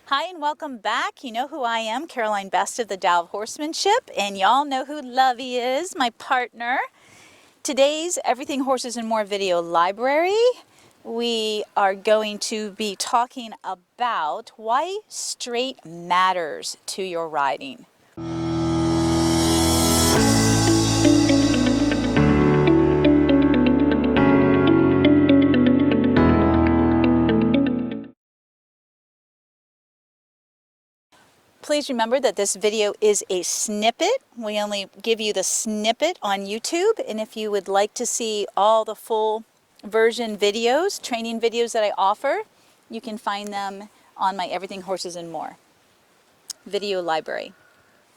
Hi and welcome back. You know who I am, Caroline Best of the Tao of Horsemanship, and y'all know who Lovey is, my partner. Today's Everything Horses and More video library, we are going to be talking about why straight matters to your riding. Please remember that this video is a snippet. We only give you the snippet on YouTube, and if you would like to see all the full version videos, training videos that I offer, you can find them on my Everything Horses and More video library.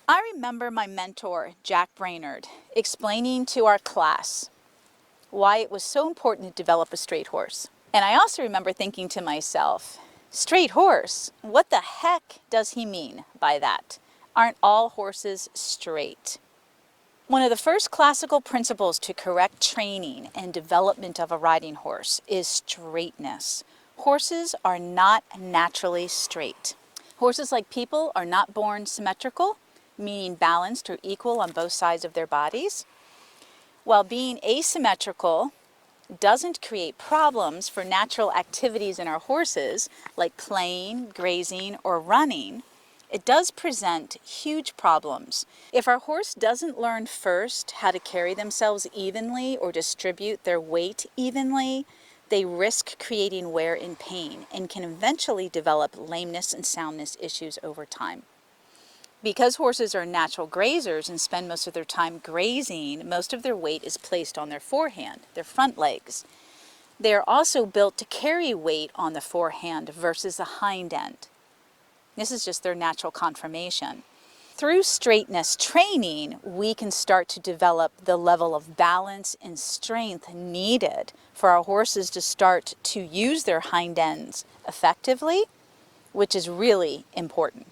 I remember my mentor, Jack Brainard, explaining to our class why it was so important to develop a straight horse. And I also remember thinking to myself, straight horse? What the heck does he mean by that? Aren't all horses straight? One of the first classical principles to correct training and development of a riding horse is straightness. Horses are not naturally straight. Horses, like people, are not born symmetrical, meaning balanced or equal on both sides of their bodies, while being asymmetrical doesn't create problems for natural activities in our horses like playing, grazing, or running. It does present huge problems. If our horse doesn't learn first how to carry themselves evenly or distribute their weight evenly, they risk creating wear and pain and can eventually develop lameness and soundness issues over time. Because horses are natural grazers and spend most of their time grazing, most of their weight is placed on their forehand, their front legs. They are also built to carry weight on the forehand versus the hind end. This is just their natural conformation. Through straightness training, we can start to develop the level of balance and strength needed for our horses to start to use their hind ends effectively, which is really important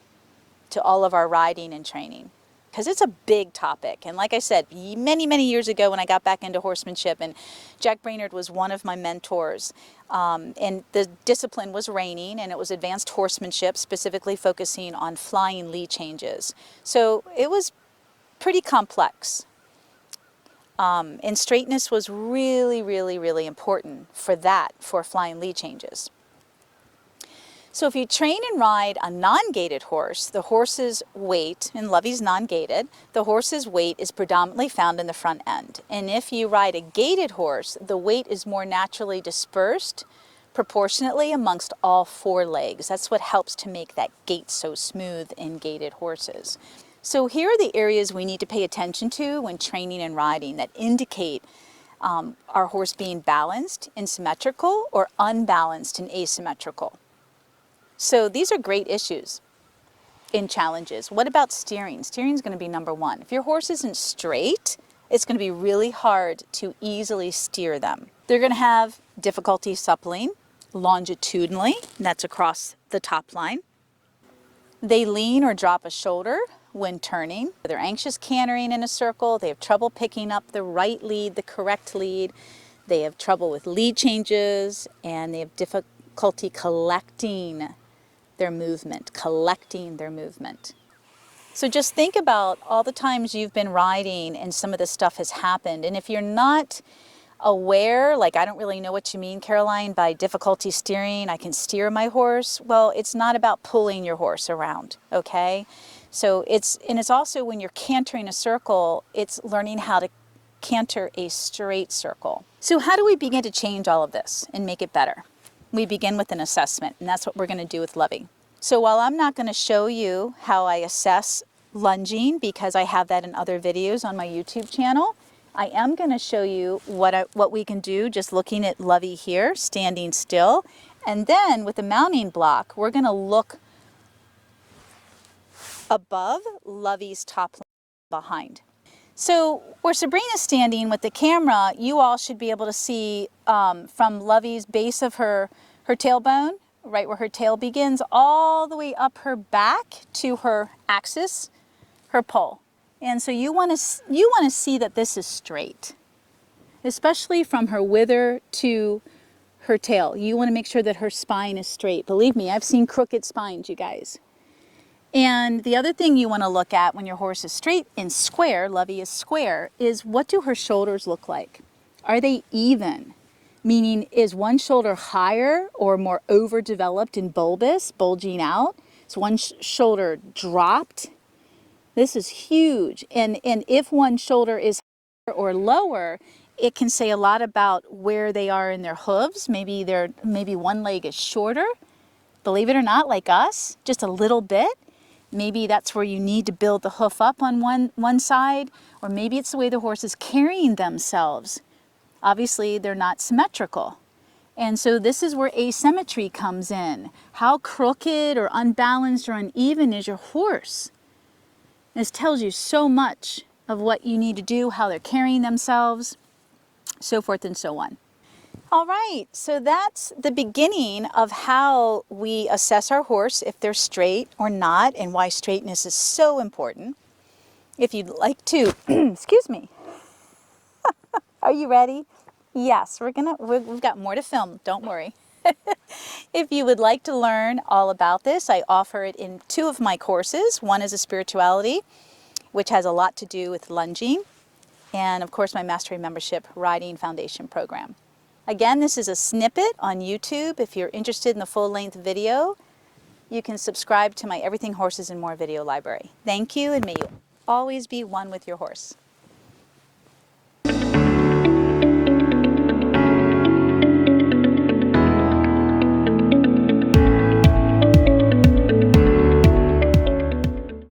to all of our riding and training, because it's a big topic. And like I said, many years ago when I got back into horsemanship, and Jack Brainard was one of my mentors, and the discipline was reining, and it was advanced horsemanship, specifically focusing on flying lead changes. So it was pretty complex. And straightness was really important for that, for flying lead changes. So if you train and ride a non-gaited horse, the horse's weight, and Lovey's non-gaited, the horse's weight is predominantly found in the front end. And if you ride a gaited horse, the weight is more naturally dispersed proportionately amongst all four legs. That's what helps to make that gait so smooth in gaited horses. So here are the areas we need to pay attention to when training and riding that indicate our horse being balanced and symmetrical or unbalanced and asymmetrical. So these are great issues in challenges. What about steering? Steering is going to be number one. If your horse isn't straight, it's going to be really hard to easily steer them. They're going to have difficulty suppling longitudinally, and that's across the top line. They lean or drop a shoulder when turning. They're anxious cantering in a circle. They have trouble picking up the right lead, the correct lead. They have trouble with lead changes, and they have difficulty collecting their movement. So just think about all the times you've been riding and some of this stuff has happened. And if you're not aware, like, I don't really know what you mean, Caroline, by difficulty steering, I can steer my horse. Well, it's not about pulling your horse around, okay? So it's also when you're cantering a circle, it's learning how to canter a straight circle. So how do we begin to change all of this and make it better? We begin with an assessment, and that's what we're going to do with Lovey. So while I'm not going to show you how I assess lunging, because I have that in other videos on my YouTube channel, I am going to show you what we can do just looking at Lovey here, standing still. And then with the mounting block, we're going to look above Lovey's top line behind. So where Sabrina's standing with the camera, you all should be able to see from Lovey's base of her tailbone, right where her tail begins, all the way up her back to her axis, her poll. And so you want to see that this is straight, especially from her wither to her tail. You want to make sure that her spine is straight. Believe me, I've seen crooked spines, you guys. And the other thing you want to look at when your horse is straight and square, Lovey is square, is what do her shoulders look like? Are they even? Meaning, is one shoulder higher or more overdeveloped and bulbous, bulging out? Is one shoulder dropped? This is huge. And if one shoulder is higher or lower, it can say a lot about where they are in their hooves. Maybe one leg is shorter. Believe it or not, like us, just a little bit. Maybe that's where you need to build the hoof up on one side, or maybe it's the way the horse is carrying themselves. Obviously, they're not symmetrical. And so this is where asymmetry comes in. How crooked or unbalanced or uneven is your horse? This tells you so much of what you need to do, how they're carrying themselves, so forth and so on. All right, so that's the beginning of how we assess our horse, if they're straight or not, and why straightness is so important. If you'd like to, excuse me, are you ready? Yes, we've got more to film, don't worry. If you would like to learn all about this, I offer it in 2 of my courses. One is a spirituality, which has a lot to do with lunging, and of course my Mastery Membership Riding Foundation program. Again, this is a snippet on YouTube. If you're interested in the full-length video, you can subscribe to my Everything Horses and More video library. Thank you, and may you always be one with your horse.